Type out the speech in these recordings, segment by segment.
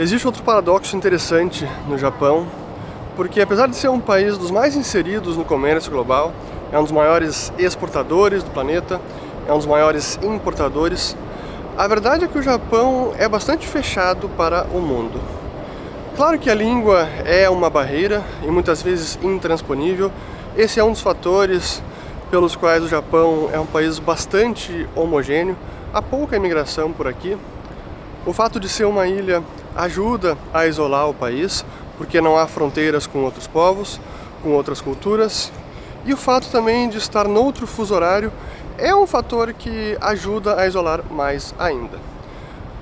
Existe outro paradoxo interessante no Japão, porque apesar de ser um país dos mais inseridos no comércio global, é um dos maiores exportadores do planeta, é um dos maiores importadores, a verdade é que o Japão é bastante fechado para o mundo. Claro que a língua é uma barreira e muitas vezes intransponível. Esse é um dos fatores pelos quais o Japão é um país bastante homogêneo, há pouca imigração por aqui. O fato de ser uma ilha ajuda a isolar o país, porque não há fronteiras com outros povos, com outras culturas. E o fato também de estar noutro fuso horário é um fator que ajuda a isolar mais ainda.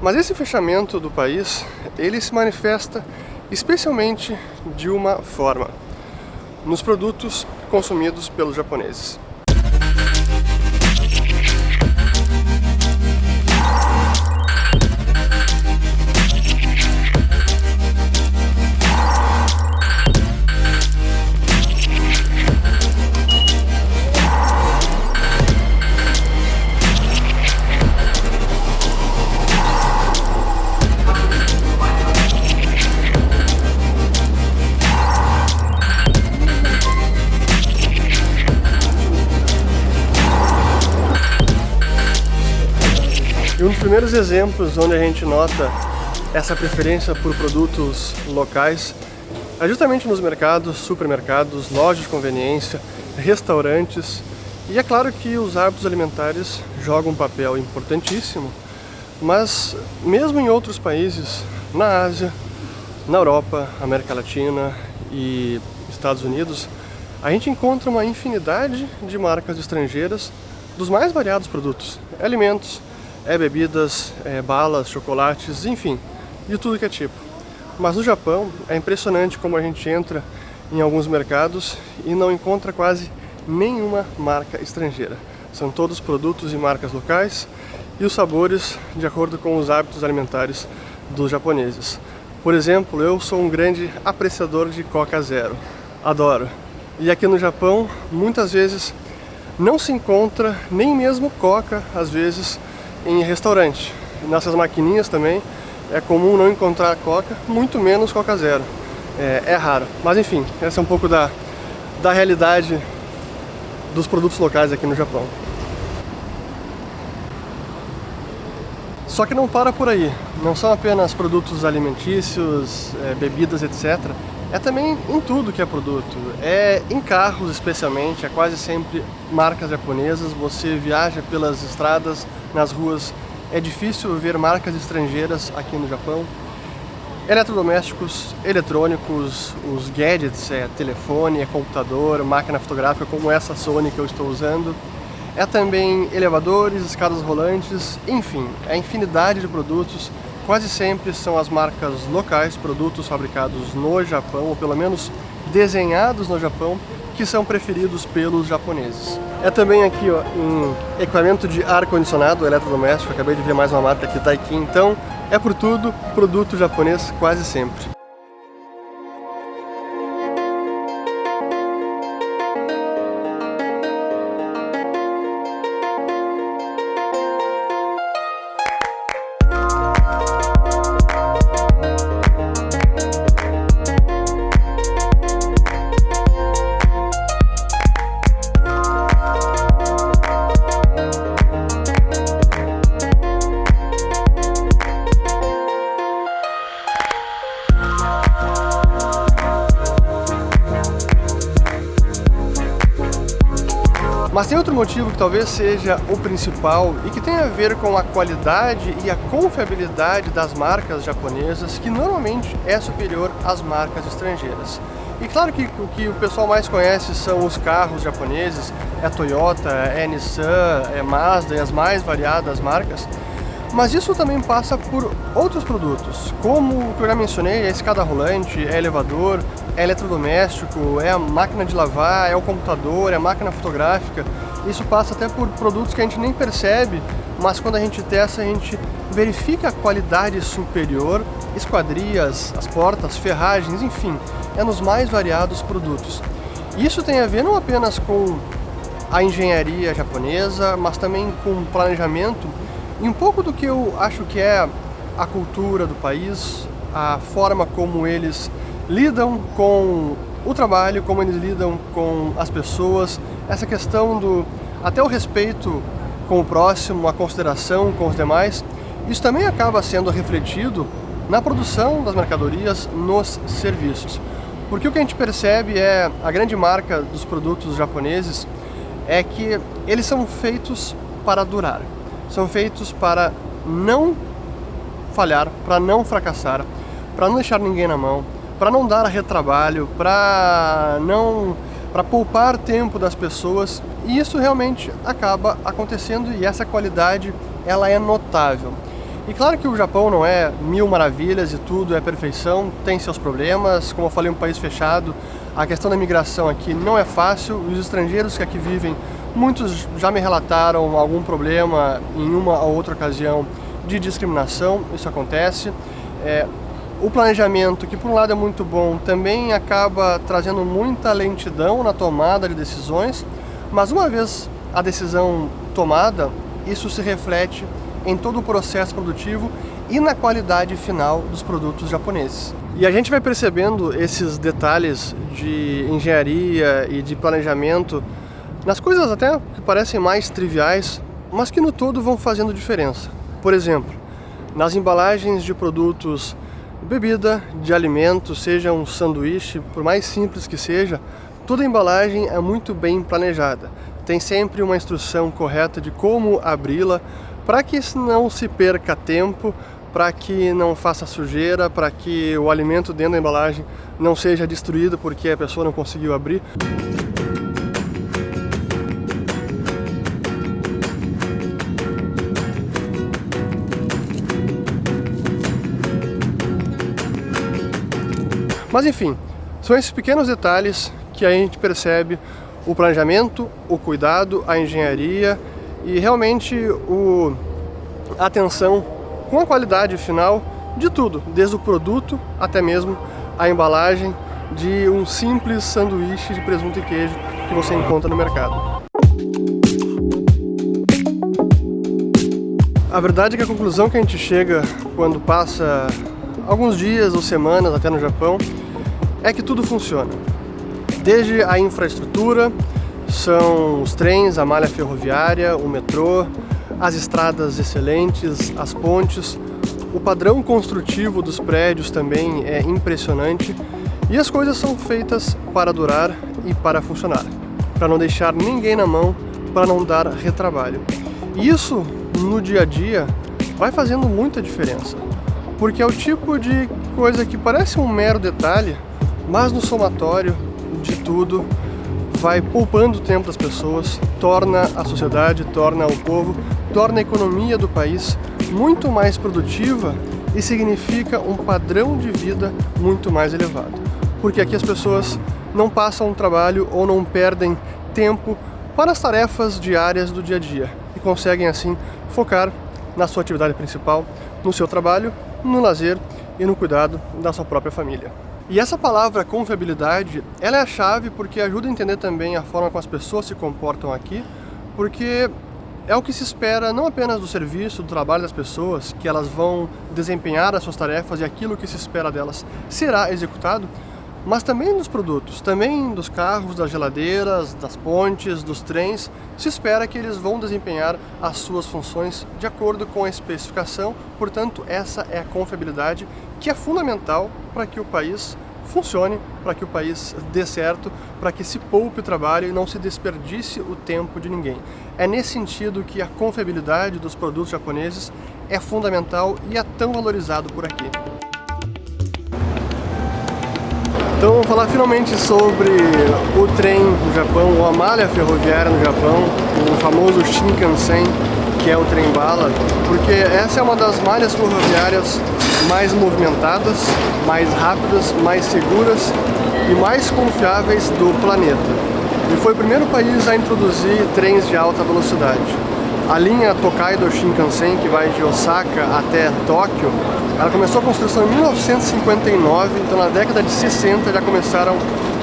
Mas esse fechamento do país, ele se manifesta especialmente de uma forma: nos produtos consumidos pelos japoneses. E um dos primeiros exemplos onde a gente nota essa preferência por produtos locais é justamente nos mercados, supermercados, lojas de conveniência, restaurantes. E é claro que os hábitos alimentares jogam um papel importantíssimo, mas mesmo em outros países, na Ásia, na Europa, América Latina e Estados Unidos, a gente encontra uma infinidade de marcas estrangeiras dos mais variados produtos, alimentos, bebidas, balas, chocolates, enfim, de tudo que é tipo. Mas no Japão é impressionante como a gente entra em alguns mercados e não encontra quase nenhuma marca estrangeira. São todos produtos e marcas locais e os sabores de acordo com os hábitos alimentares dos japoneses. Por exemplo, eu sou um grande apreciador de Coca Zero, adoro. E aqui no Japão, muitas vezes não se encontra nem mesmo Coca, às vezes, em restaurante. Nessas maquininhas também é comum não encontrar Coca, muito menos Coca Zero. É raro. Mas enfim, essa é um pouco da realidade dos produtos locais aqui no Japão. Só que não para por aí. Não são apenas produtos alimentícios, bebidas, etc. É também em tudo que é produto. É em carros especialmente, é quase sempre marcas japonesas. Você viaja pelas estradas, nas ruas, é difícil ver marcas estrangeiras aqui no Japão. Eletrodomésticos, eletrônicos, os gadgets, telefone, computador, máquina fotográfica como essa Sony que eu estou usando. É também elevadores, escadas rolantes, enfim, é infinidade de produtos. Quase sempre são as marcas locais, produtos fabricados no Japão, ou pelo menos desenhados no Japão, que são preferidos pelos japoneses. É também aqui, ó, em equipamento de ar-condicionado, eletrodoméstico, acabei de ver mais uma marca aqui, Daikin, então é por tudo produto japonês quase sempre. Mas tem outro motivo que talvez seja o principal e que tem a ver com a qualidade e a confiabilidade das marcas japonesas, que normalmente é superior às marcas estrangeiras. E claro que o que o pessoal mais conhece são os carros japoneses, é Toyota, é Nissan, é Mazda e as mais variadas marcas. Mas isso também passa por outros produtos, como o que eu já mencionei, é escada rolante, é elevador, é eletrodoméstico, é a máquina de lavar, é o computador, é a máquina fotográfica. Isso passa até por produtos que a gente nem percebe, mas quando a gente testa, a gente verifica a qualidade superior, esquadrias, as portas, ferragens, enfim, é nos mais variados produtos. Isso tem a ver não apenas com a engenharia japonesa, mas também com planejamento e um pouco do que eu acho que é a cultura do país, a forma como eles lidam com o trabalho, como eles lidam com as pessoas, essa questão do até o respeito com o próximo, a consideração com os demais, isso também acaba sendo refletido na produção das mercadorias, nos serviços. Porque o que a gente percebe é a grande marca dos produtos japoneses é que eles são feitos para durar, são feitos para não falhar, para não fracassar, para não deixar ninguém na mão, para não dar retrabalho, para poupar tempo das pessoas, e isso realmente acaba acontecendo e essa qualidade ela é notável. E claro que o Japão não é mil maravilhas e tudo é perfeição, tem seus problemas, como eu falei, um país fechado, a questão da imigração aqui não é fácil, os estrangeiros que aqui vivem, muitos já me relataram algum problema em uma ou outra ocasião de discriminação, isso acontece. O planejamento, que por um lado é muito bom, também acaba trazendo muita lentidão na tomada de decisões, mas uma vez a decisão tomada, isso se reflete em todo o processo produtivo e na qualidade final dos produtos japoneses. E a gente vai percebendo esses detalhes de engenharia e de planejamento nas coisas até que parecem mais triviais, mas que no todo vão fazendo diferença. Por exemplo, nas embalagens de produtos de bebida, de alimentos, seja um sanduíche, por mais simples que seja, toda a embalagem é muito bem planejada. Tem sempre uma instrução correta de como abri-la, para que não se perca tempo, para que não faça sujeira, para que o alimento dentro da embalagem não seja destruído porque a pessoa não conseguiu abrir. Mas enfim, são esses pequenos detalhes que a gente percebe o planejamento, o cuidado, a engenharia e realmente a atenção com a qualidade final de tudo, desde o produto até mesmo a embalagem de um simples sanduíche de presunto e queijo que você encontra no mercado. A verdade é que a conclusão que a gente chega quando passa alguns dias ou semanas até no Japão é que tudo funciona. Desde a infraestrutura, são os trens, a malha ferroviária, o metrô, as estradas excelentes, as pontes, o padrão construtivo dos prédios também é impressionante e as coisas são feitas para durar e para funcionar, para não deixar ninguém na mão, para não dar retrabalho. E isso, no dia a dia, vai fazendo muita diferença, porque é o tipo de coisa que parece um mero detalhe, mas no somatório de tudo vai poupando o tempo das pessoas, torna a sociedade, torna o povo, torna a economia do país muito mais produtiva e significa um padrão de vida muito mais elevado. Porque aqui as pessoas não passam trabalho ou não perdem tempo para as tarefas diárias do dia a dia e conseguem assim focar na sua atividade principal, no seu trabalho, no lazer e no cuidado da sua própria família. E essa palavra confiabilidade, ela é a chave porque ajuda a entender também a forma como as pessoas se comportam aqui, porque é o que se espera não apenas do serviço, do trabalho das pessoas, que elas vão desempenhar as suas tarefas e aquilo que se espera delas será executado, mas também dos produtos, também dos carros, das geladeiras, das pontes, dos trens, se espera que eles vão desempenhar as suas funções de acordo com a especificação, portanto essa é a confiabilidade que é fundamental para que o país funcione, para que o país dê certo, para que se poupe o trabalho e não se desperdice o tempo de ninguém. É nesse sentido que a confiabilidade dos produtos japoneses é fundamental e é tão valorizado por aqui. Então vamos falar finalmente sobre o trem no Japão, ou a malha ferroviária no Japão, o famoso Shinkansen, que é o trem-bala, porque essa é uma das malhas ferroviárias mais movimentadas, mais rápidas, mais seguras e mais confiáveis do planeta. E foi o primeiro país a introduzir trens de alta velocidade. A linha Tokaido Shinkansen, que vai de Osaka até Tóquio, ela começou a construção em 1959, então na década de 60 já começaram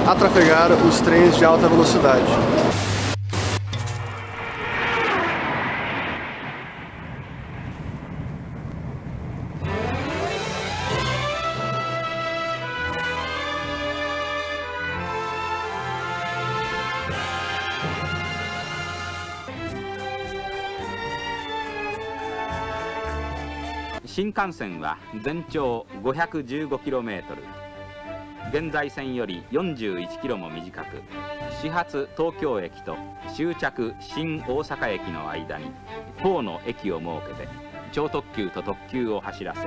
a trafegar os trens de alta velocidade. 新幹線は全長 515km、 現在線より 41km も短く、始発東京駅と終着新大阪駅の間に10の駅を設けて超特急と特急を走らせ、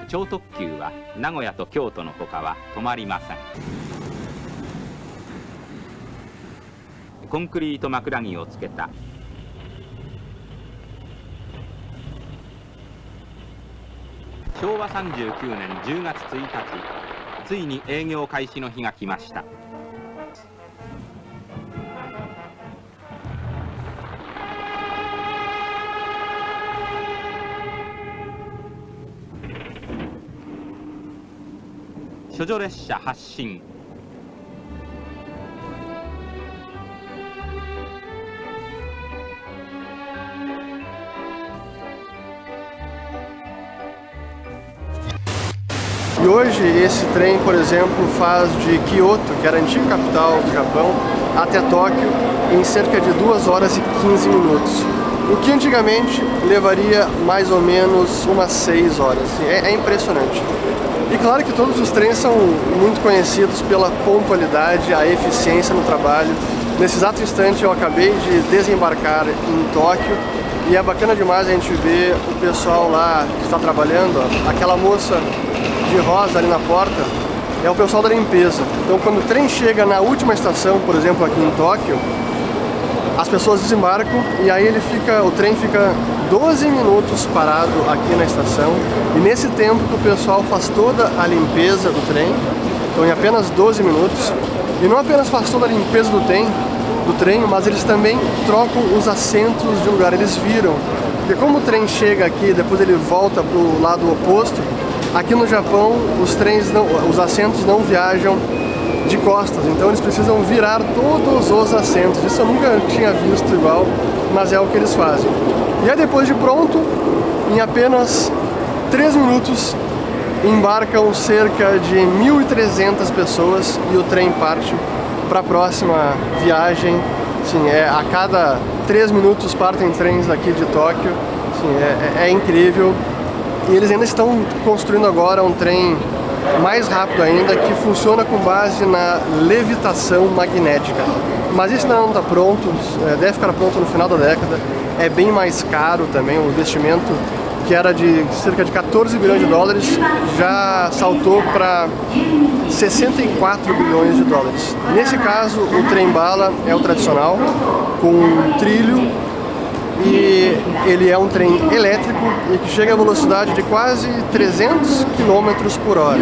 超特急は名古屋と京都のほかは止まりません。コンクリート枕木をつけた昭和39年10月1日、ついに営業開始の日が来ました。処女列車発進。E hoje esse trem, por exemplo, faz de Kyoto, que era a antiga capital do Japão, até Tóquio em cerca de 2 horas e 15 minutos. O que antigamente levaria mais ou menos umas 6 horas. É impressionante. E claro que todos os trens são muito conhecidos pela pontualidade, a eficiência no trabalho. Nesse exato instante eu acabei de desembarcar em Tóquio e é bacana demais a gente ver o pessoal lá que está trabalhando, ó, aquela moça de rosa ali na porta, é o pessoal da limpeza. Então quando o trem chega na última estação, por exemplo aqui em Tóquio, as pessoas desembarcam e aí o trem fica 12 minutos parado aqui na estação, e nesse tempo que o pessoal faz toda a limpeza do trem, então em apenas 12 minutos, e não apenas faz toda a limpeza do trem, mas eles também trocam os assentos de lugar, eles viram, porque como o trem chega aqui, depois ele volta para o lado oposto, aqui no Japão os assentos não viajam de costas, então eles precisam virar todos os assentos. Isso eu nunca tinha visto igual, mas é o que eles fazem. E aí depois de pronto, em apenas 3 minutos, embarcam cerca de 1.300 pessoas e o trem parte para a próxima viagem. Sim, a cada 3 minutos partem trens daqui de Tóquio. Sim, é incrível. E eles ainda estão construindo agora um trem mais rápido ainda, que funciona com base na levitação magnética. Mas isso ainda não está pronto, deve ficar pronto no final da década. É bem mais caro também, o investimento que era de cerca de 14 bilhões de dólares já saltou para 64 bilhões de dólares. Nesse caso, o trem-bala é o tradicional, com um trilho, e ele é um trem elétrico e que chega a velocidade de quase 300 km por hora.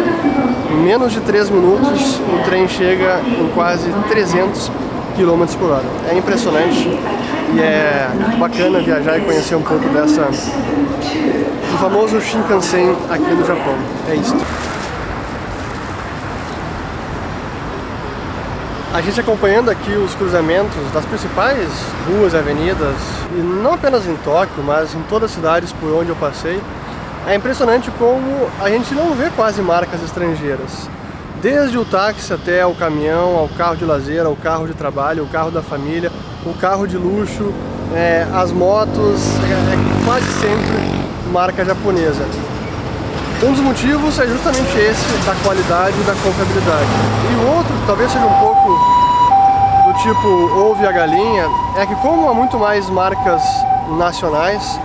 Em menos de 3 minutos, o trem chega em quase 300 km por hora. É impressionante e é bacana viajar e conhecer um pouco do famoso Shinkansen aqui no Japão. É isso. A gente acompanhando aqui os cruzamentos das principais ruas e avenidas, e não apenas em Tóquio, mas em todas as cidades por onde eu passei, é impressionante como a gente não vê quase marcas estrangeiras. Desde o táxi até o caminhão, ao carro de lazer, ao carro de trabalho, o carro da família, o carro de luxo, as motos, quase sempre marca japonesa. Um dos motivos é justamente esse, da qualidade e da confiabilidade. E o outro, que talvez seja um pouco do tipo ovo e a galinha, é que como há muito mais marcas nacionais,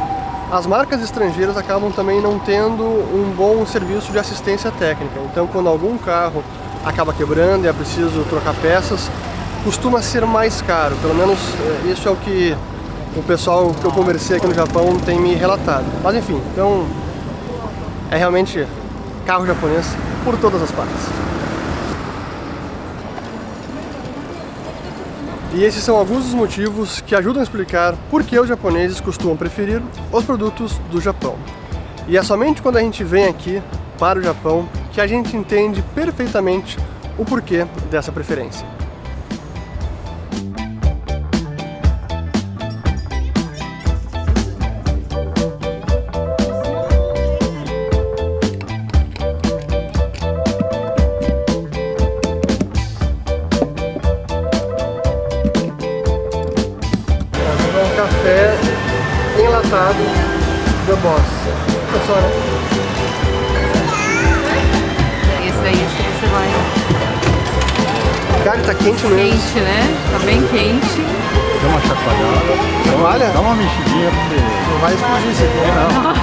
as marcas estrangeiras acabam também não tendo um bom serviço de assistência técnica. Então quando algum carro acaba quebrando e é preciso trocar peças, costuma ser mais caro. Pelo menos isso é o que o pessoal que eu conversei aqui no Japão tem me relatado. Mas enfim, então é realmente carro japonês por todas as partes. E esses são alguns dos motivos que ajudam a explicar por que os japoneses costumam preferir os produtos do Japão. E é somente quando a gente vem aqui para o Japão que a gente entende perfeitamente o porquê dessa preferência. Café enlatado The Boss. É só, né? Esse daí acho que você vai... Cara, tá quente mesmo. Quente, né? Tá bem quente. Dá uma chacoalhada. Olha, Dá uma mexidinha porque... não vai explodir isso aqui. Não.